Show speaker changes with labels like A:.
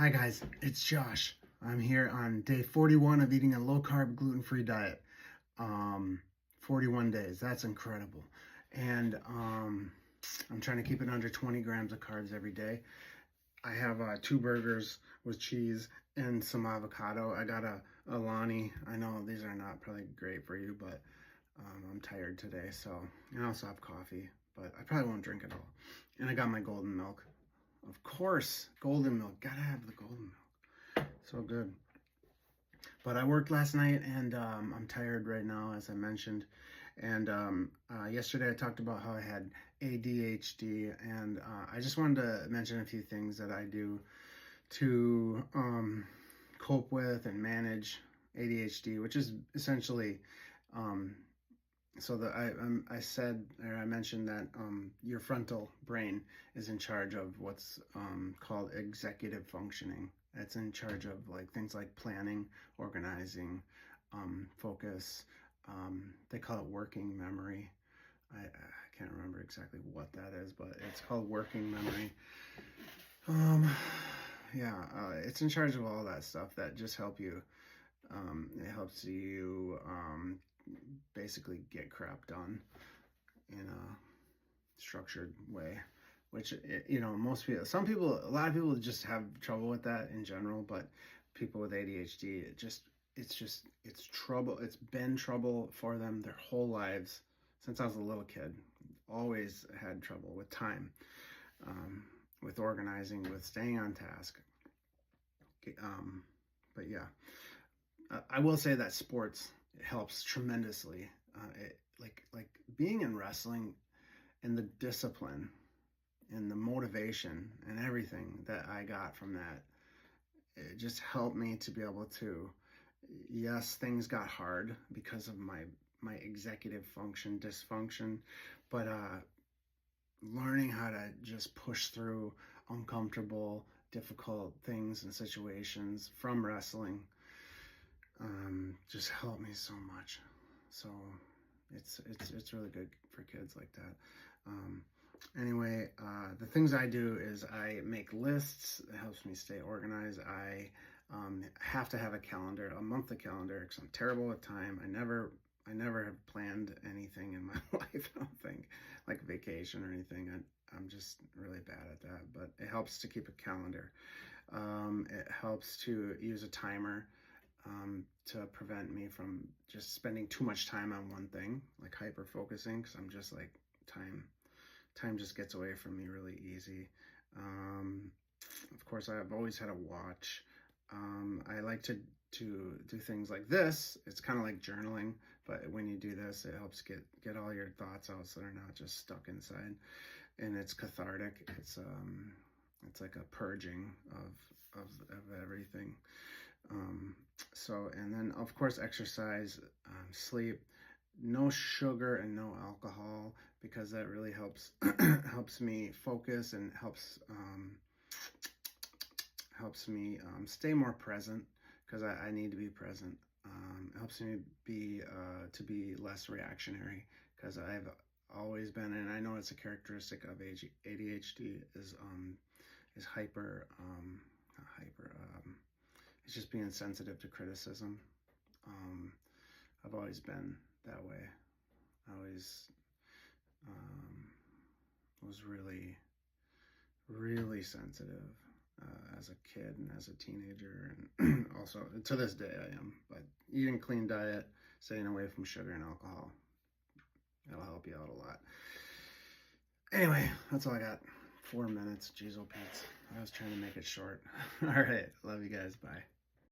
A: Hi guys, it's Josh. I'm here on day 41 of eating a low-carb, gluten-free diet. 41 days, that's incredible. And I'm trying to keep it under 20 grams of carbs every day. I have 2 burgers with cheese and some avocado. I got a Alani. I know these are not probably great for you, but I'm tired today, so. And I also have coffee, but I probably won't drink it all. And I got my golden milk. Of course, golden milk. Gotta have the golden milk. So good. But I worked last night and I'm tired right now, as I mentioned. And yesterday I talked about how I had ADHD, and I just wanted to mention a few things that I do to cope with and manage ADHD, which is essentially so that I mentioned that your frontal brain is in charge of what's called executive functioning. It's in charge of things like planning, organizing, focus. They call it working memory. I can't remember exactly what that is, but it's called working memory. It's in charge of all that stuff that just help you. It helps you basically get crap done in a structured way, which, most people, a lot of people just have trouble with that in general, but people with ADHD, it's trouble. It's been trouble for them their whole lives. Since I was a little kid, always had trouble with time, with organizing, with staying on task. But yeah, I will say that sports helps tremendously. Like being in wrestling, and the discipline and the motivation and everything that I got from that, it just helped me to be able to, yes, things got hard because of my executive function dysfunction, but learning how to just push through uncomfortable, difficult things and situations from wrestling just helped me so much. So it's really good for kids like that. Anyway, the things I do is I make lists. It helps me stay organized. I have to have a calendar, a monthly calendar, because I'm terrible with time. I never have planned anything in my life, I don't think, like vacation or anything. I'm just really bad at that, but it helps to keep a calendar. It helps to use a timer to prevent me from just spending too much time on one thing, like hyper focusing, because I'm just like, time just gets away from me really easy. Of course, I've always had a watch. I like to do things like this. It's kind of like journaling, but when you do this, it helps get all your thoughts out so they're not just stuck inside. And it's cathartic. It's like a purging of everything. And then of course exercise, sleep, no sugar and no alcohol, because that really helps helps me focus and helps me stay more present, because I need to be present. It helps me to be less reactionary, because I've always been, and I know it's a characteristic of ADHD, is it's just being sensitive to criticism. I've always been that way. I always was really, really sensitive as a kid and as a teenager, and also to this day I am. But eating clean diet, staying away from sugar and alcohol, that'll help you out a lot. Anyway, that's all I got. 4 minutes, jeez, oh Pete. I was trying to make it short. All right, love you guys, bye.